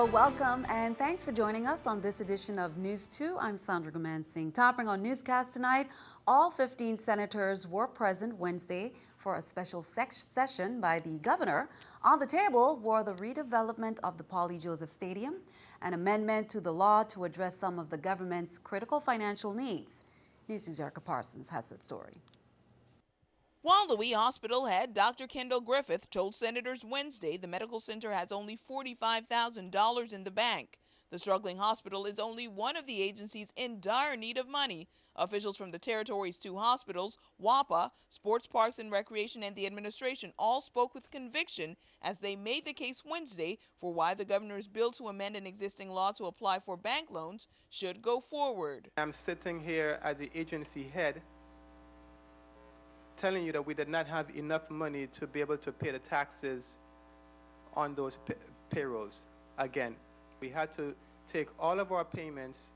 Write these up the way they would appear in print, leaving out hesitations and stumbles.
Hello, welcome, and thanks for joining us on this edition of News 2. I'm Sandra Gomansing. Topping our newscast tonight, all 15 senators were present Wednesday for a special session by the governor. On the table were the redevelopment of the Paulie Joseph Stadium, an amendment to the law to address some of the government's critical financial needs. News 2's Erica Parsons has that story. While Louis Hospital head Dr. Kendall Griffith told senators Wednesday the medical center has only $45,000 in the bank. The struggling hospital is only one of the agencies in dire need of money. Officials from the territory's two hospitals, WAPA, Sports Parks and Recreation, and the administration all spoke with conviction as they made the case Wednesday for why the governor's bill to amend an existing law to apply for bank loans should go forward. I'm sitting here as the agency head telling you that we did not have enough money to be able to pay the taxes on those payrolls. Again, we had to take all of our payments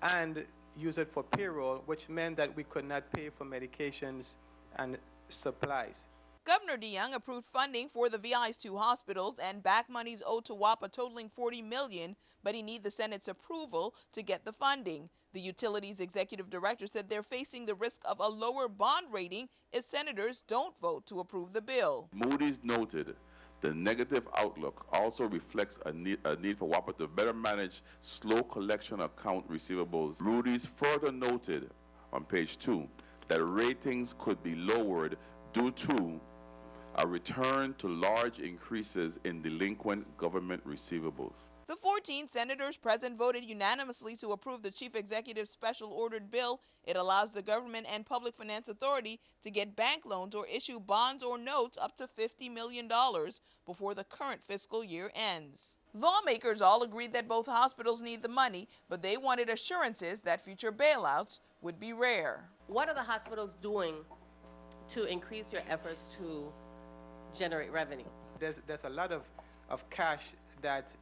and use it for payroll, which meant that we could not pay for medications and supplies. Governor DeYoung approved funding for the VI's two hospitals and back monies owed to WAPA totaling $40 million, but he needs the Senate's approval to get the funding. The utilities executive director said they're facing the risk of a lower bond rating if senators don't vote to approve the bill. Moody's noted the negative outlook also reflects a need for WAPA to better manage slow collection account receivables. Moody's further noted on page 2 that ratings could be lowered due to a return to large increases in delinquent government receivables. The 14 senators present voted unanimously to approve the chief executive's special ordered bill. It allows the government and public finance authority to get bank loans or issue bonds or notes up to $50 million before the current fiscal year ends. Lawmakers all agreed that both hospitals need the money, but they wanted assurances that future bailouts would be rare. What are the hospitals doing to increase your efforts to generate revenue? There's a lot of cash that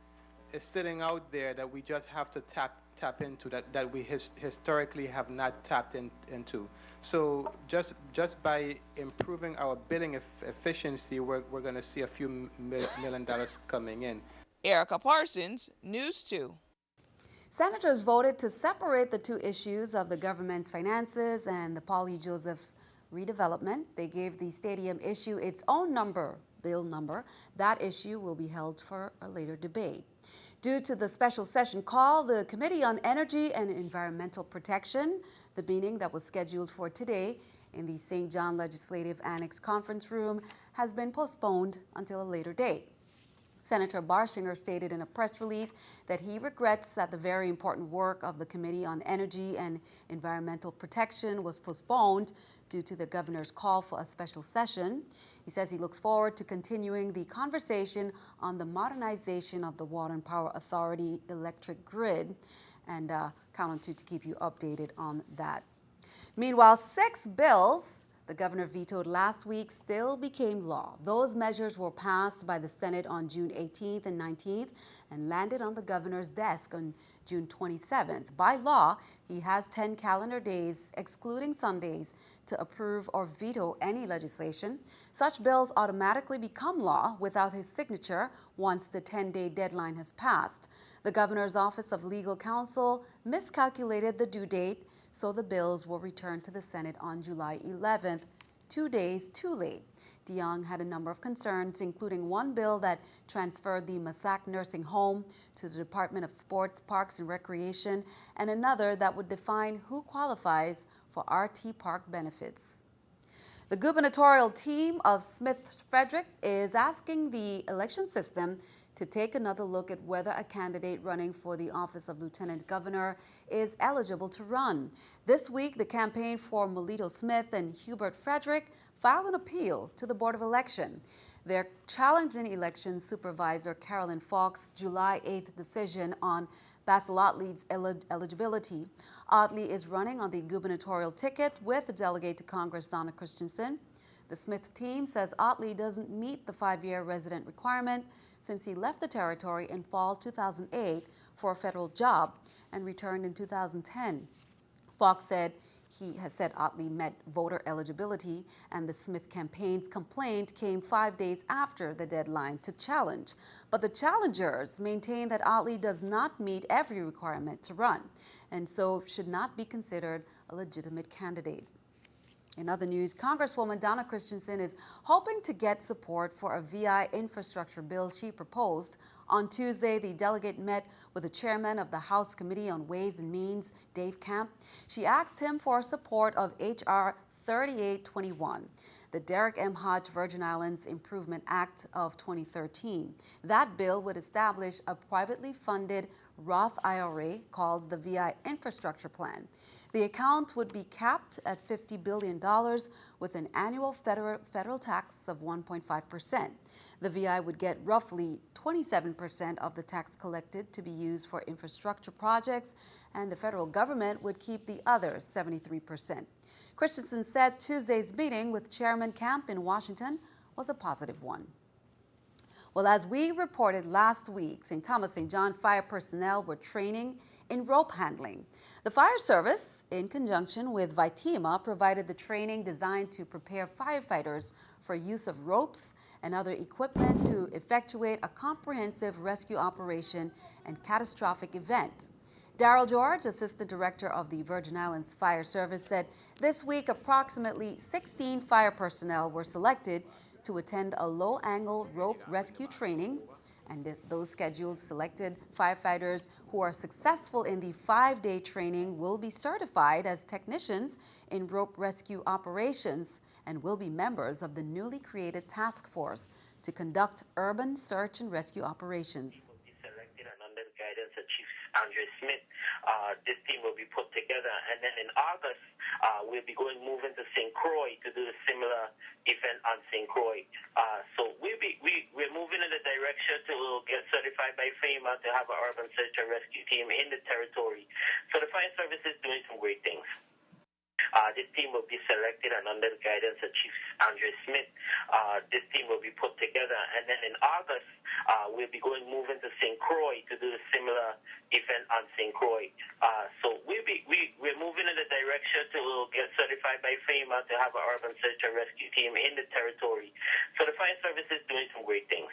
is sitting out there that we just have to tap into, that we historically have not tapped into. So just by improving our billing efficiency, we're going to see a few million dollars coming in. Erica Parsons, News 2. Senators voted to separate the two issues of the government's finances and the Paulie Joseph's redevelopment. They gave the stadium issue its own bill number. That issue will be held for a later debate. Due to the special session call, the Committee on Energy and Environmental Protection, the meeting that was scheduled for today in the St. John Legislative Annex Conference Room, has been postponed until a later date. Senator Barshinger stated in a press release that he regrets that the very important work of the Committee on Energy and Environmental Protection was postponed due to the governor's call for a special session. He says he looks forward to continuing the conversation on the modernization of the Water and Power Authority electric grid, and count on to keep you updated on that. Meanwhile, 6 bills the governor vetoed last week still became law. Those measures were passed by the Senate on June 18th and 19th and landed on the governor's desk on June 27th. By law, he has 10 calendar days, excluding Sundays, to approve or veto any legislation. Such bills automatically become law without his signature once the 10-day deadline has passed. The governor's Office of Legal Counsel miscalculated the due date, so the bills were returned to the Senate on July 11th, 2 days too late. DeYoung had a number of concerns, including one bill that transferred the Massac Nursing Home to the Department of Sports, Parks and Recreation, and another that would define who qualifies for RT Park benefits. The gubernatorial team of Smith-Frederick is asking the election system to take another look at whether a candidate running for the office of Lieutenant Governor is eligible to run. This week, the campaign for Melito Smith and Hubert Frederick filed an appeal to the Board of Election. They're challenging election supervisor Carolyn Fox's July 8th decision on Basil Otley's eligibility. Otley is running on the gubernatorial ticket with the delegate to Congress, Donna Christensen. The Smith team says Otley doesn't meet the 5-year resident requirement since he left the territory in fall 2008 for a federal job and returned in 2010. Fox said He has said Otley met voter eligibility, and the Smith campaign's complaint came 5 days after the deadline to challenge. But the challengers maintain that Otley does not meet every requirement to run, and so should not be considered a legitimate candidate. In other news, Congresswoman Donna Christensen is hoping to get support for a VI infrastructure bill she proposed. On Tuesday, the delegate met with the chairman of the House Committee on Ways and Means, Dave Camp. She asked him for support of H.R. 3821, the Derek M. Hodge Virgin Islands Improvement Act of 2013. That bill would establish a privately funded Roth IRA called the VI Infrastructure Plan. The account would be capped at $50 billion with an annual federal tax of 1.5%. The VI would get roughly 27% of the tax collected to be used for infrastructure projects, and the federal government would keep the other 73%. Christensen said Tuesday's meeting with Chairman Camp in Washington was a positive one. Well, as we reported last week, St. Thomas St. John fire personnel were training in rope handling. The fire service, in conjunction with Vitema, provided the training designed to prepare firefighters for use of ropes and other equipment to effectuate a comprehensive rescue operation and catastrophic event. Darrell George, Assistant Director of the Virgin Islands Fire Service, said this week approximately 16 fire personnel were selected to attend a low-angle rope rescue training, and those scheduled selected firefighters who are successful in the 5-day training will be certified as technicians in rope rescue operations and will be members of the newly created task force to conduct urban search and rescue operations. Under the guidance of Chief Andre Smith, this team will be put together, and then in August we'll be moving to St. Croix to do a similar event on St. Croix. So we're moving in the direction to get certified by FEMA to have an urban search and rescue team in the territory. So the fire service is doing some great things. This team will be selected, and under the guidance of Chief Andre Smith, this team will be put together, and then in August we'll be moving to St. Croix to do a similar event on St. Croix. So we're moving in the direction to get certified by FEMA to have an urban search and rescue team in the territory. So the fire service is doing some great things.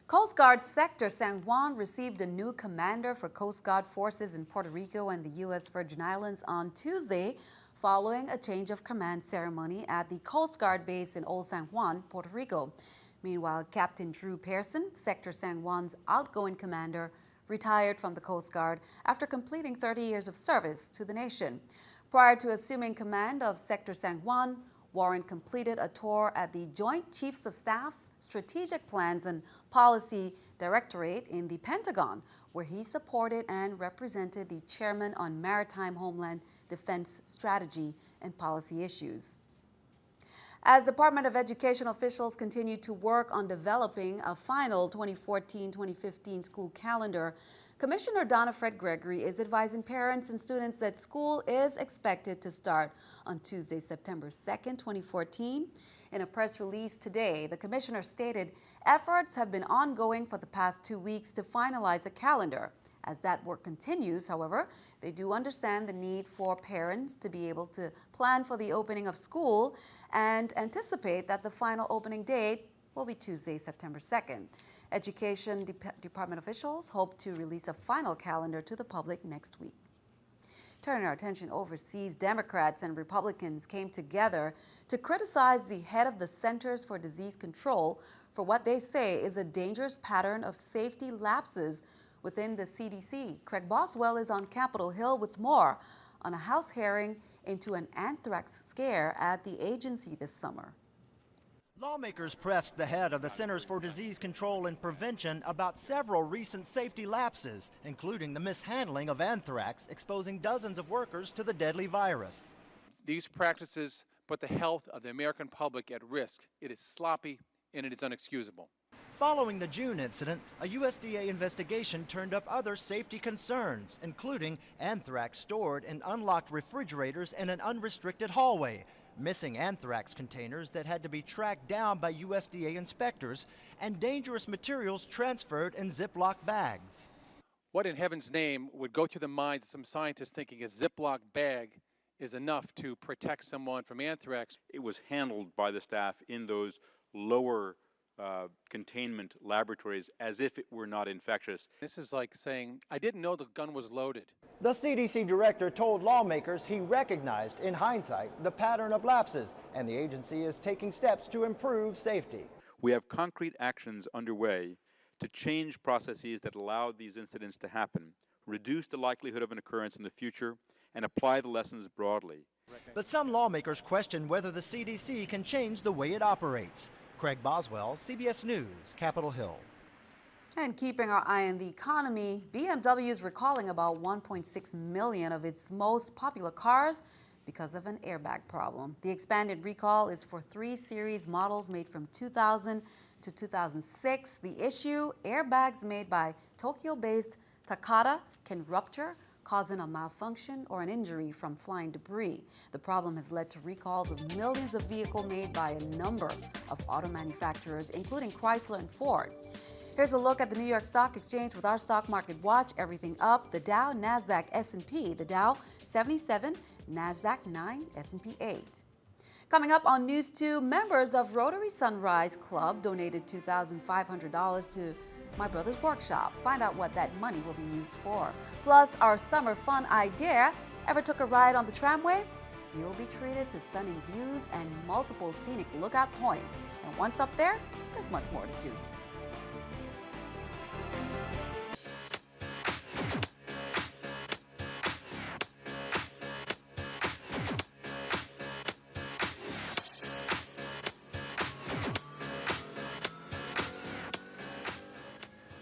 Coast Guard Sector San Juan received a new commander for Coast Guard forces in Puerto Rico and the U.S. Virgin Islands on Tuesday, following a change of command ceremony at the Coast Guard base in Old San Juan, Puerto Rico. Meanwhile, Captain Drew Pearson, Sector San Juan's outgoing commander, retired from the Coast Guard after completing 30 years of service to the nation. Prior to assuming command of Sector San Juan, Warren completed a tour at the Joint Chiefs of Staff's Strategic Plans and Policy Directorate in the Pentagon, where he supported and represented the chairman on maritime homeland defense strategy and policy issues. As Department of Education officials continue to work on developing a final 2014-2015 school calendar, Commissioner Donna Fred Gregory is advising parents and students that school is expected to start on Tuesday, September 2nd, 2014. In a press release today, the commissioner stated efforts have been ongoing for the past 2 weeks to finalize a calendar. As that work continues, however, they do understand the need for parents to be able to plan for the opening of school and anticipate that the final opening date will be Tuesday, September 2nd. Education Department officials hope to release a final calendar to the public next week. Turning our attention overseas, Democrats and Republicans came together to criticize the head of the Centers for Disease Control for what they say is a dangerous pattern of safety lapses within the CDC. Craig Boswell is on Capitol Hill with more on a House hearing into an anthrax scare at the agency this summer. Lawmakers pressed the head of the Centers for Disease Control and Prevention about several recent safety lapses, including the mishandling of anthrax, exposing dozens of workers to the deadly virus. These practices put the health of the American public at risk. It is sloppy and it is unexcusable. Following the June incident, a USDA investigation turned up other safety concerns, including anthrax stored in unlocked refrigerators in an unrestricted hallway, missing anthrax containers that had to be tracked down by USDA inspectors, and dangerous materials transferred in Ziploc bags. What in heaven's name would go through the minds of some scientists thinking a Ziploc bag is enough to protect someone from anthrax? It was handled by the staff in those lower containment laboratories as if it were not infectious. This is like saying, I didn't know the gun was loaded. The CDC director told lawmakers he recognized, in hindsight, the pattern of lapses, and the agency is taking steps to improve safety. We have concrete actions underway to change processes that allow these incidents to happen, reduce the likelihood of an occurrence in the future, and apply the lessons broadly. But some lawmakers question whether the CDC can change the way it operates. Craig Boswell, CBS News, Capitol Hill. And keeping our eye on the economy, BMW is recalling about 1.6 million of its most popular cars because of an airbag problem. The expanded recall is for 3 series models made from 2000 to 2006. The issue, airbags made by Tokyo-based Takata can rupture, causing a malfunction or an injury from flying debris. The problem has led to recalls of millions of vehicles made by a number of auto manufacturers, including Chrysler and Ford. Here's a look at the New York Stock Exchange with our stock market watch. Everything up. The Dow, NASDAQ, S&P. The Dow, 77, NASDAQ, 9, S&P 8. Coming up on News 2, members of Rotary Sunrise Club donated $2,500 to My Brother's Workshop. Find out what that money will be used for. Plus, our summer fun idea. Ever took a ride on the tramway? You'll be treated to stunning views and multiple scenic lookout points. And once up there, there's much more to do.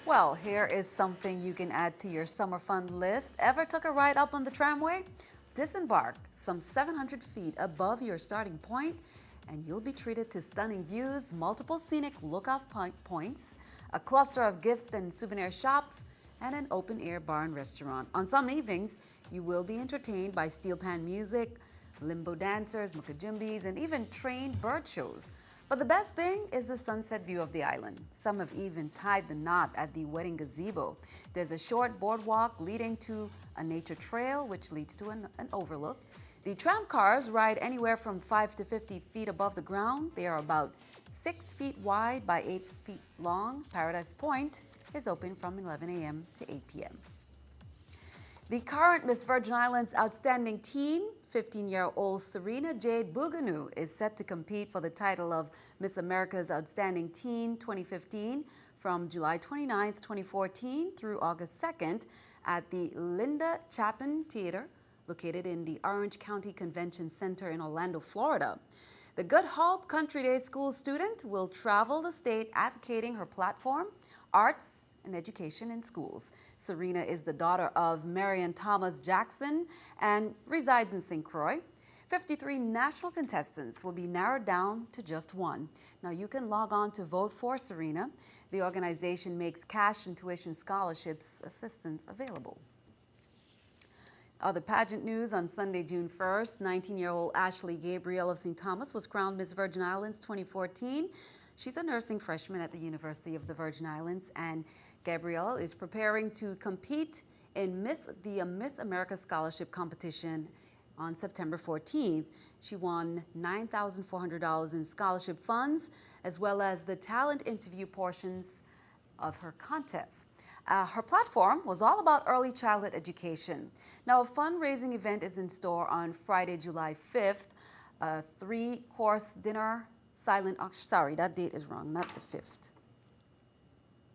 Well, here is something you can add to your summer fun list. Ever took a ride up on the tramway? Disembark some 700 feet above your starting point, and you'll be treated to stunning views, multiple scenic lookout points, a cluster of gift and souvenir shops, and an open-air bar and restaurant. On some evenings, you will be entertained by steel pan music, limbo dancers, mukajumbis, and even trained bird shows. But the best thing is the sunset view of the island. Some have even tied the knot at the wedding gazebo. There's a short boardwalk leading to a nature trail, which leads to an overlook. The tram cars ride anywhere from 5 to 50 feet above the ground. They are about 6 feet wide by 8 feet long. Paradise Point is open from 11 a.m. to 8 p.m. The current Miss Virgin Islands outstanding teen, 15-year-old Serena Jade Bouganou, is set to compete for the title of Miss America's Outstanding Teen 2015 from July 29, 2014 through August 2nd at the Linda Chapin Theater, located in the Orange County Convention Center in Orlando, Florida. The Good Hope Country Day School student will travel the state advocating her platform, arts, and education in schools. Serena is the daughter of Marion Thomas Jackson and resides in St. Croix. 53 national contestants will be narrowed down to just one. Now you can log on to vote for Serena. The organization makes cash and tuition scholarships assistance available. Other pageant news on Sunday, June 1st, 19-year-old Ashley Gabriel of St. Thomas was crowned Miss Virgin Islands 2014. She's a nursing freshman at the University of the Virgin Islands, and Gabrielle is preparing to compete in the Miss America Scholarship Competition on September 14th. She won $9,400 in scholarship funds, as well as the talent interview portions of her contest. Her platform was all about early childhood education. Now, a fundraising event is in store on Friday, July 5th, a 3-course dinner, silent auction. Sorry, that date is wrong, not the 5th.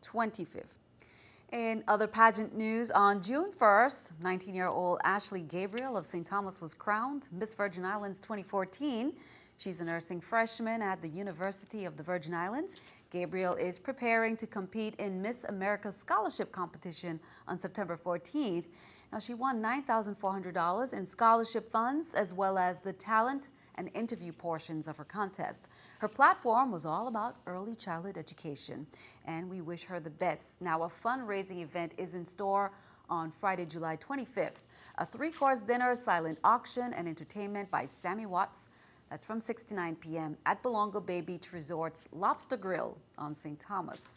25th. In other pageant news, on June 1st, 19-year-old Ashley Gabriel of St. Thomas was crowned Miss Virgin Islands 2014. She's a nursing freshman at the University of the Virgin Islands. Gabriel is preparing to compete in Miss America Scholarship Competition on September 14th. Now, she won $9,400 in scholarship funds, as well as the talent and interview portions of her contest. Her platform was all about early childhood education, and we wish her the best. Now, a fundraising event is in store on Friday, July 25th. A 3-course dinner, silent auction, and entertainment by Sammy Watts. That's from 6 to 9 p.m. at Belongo Bay Beach Resort's Lobster Grill on St. Thomas.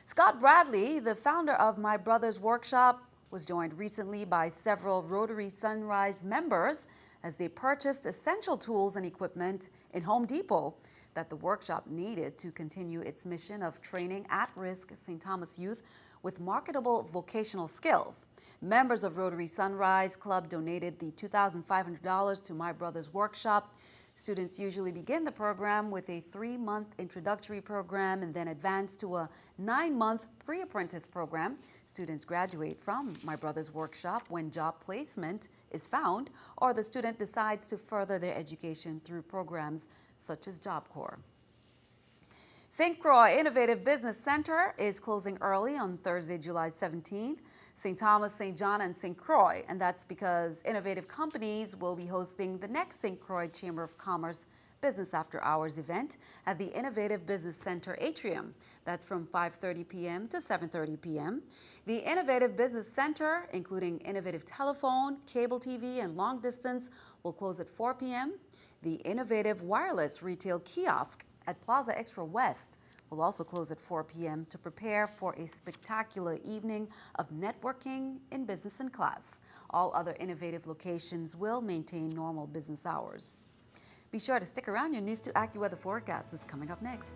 Scott Bradley, the founder of My Brother's Workshop, was joined recently by several Rotary Sunrise members as they purchased essential tools and equipment in Home Depot that the workshop needed to continue its mission of training at-risk St. Thomas youth with marketable vocational skills. Members of Rotary Sunrise Club donated the $2,500 to My Brother's Workshop. Students usually begin the program with a 3-month introductory program and then advance to a 9-month pre-apprentice program. Students graduate from My Brother's Workshop when job placement is found or the student decides to further their education through programs such as Job Corps. St. Croix Innovative Business Center is closing early on Thursday, July 17th. St. Thomas, St. John, and St. Croix, and that's because innovative companies will be hosting the next St. Croix Chamber of Commerce Business After Hours event at the Innovative Business Center atrium. That's from 5:30 p.m. to 7:30 p.m. The Innovative Business Center, including innovative telephone, cable TV, and long distance, will close at 4 p.m. The Innovative Wireless Retail Kiosk at Plaza Extra West will also close at 4 p.m. to prepare for a spectacular evening of networking in business and class. All other innovative locations will maintain normal business hours. Be sure to stick around. Your News 2 AccuWeather forecast is coming up next.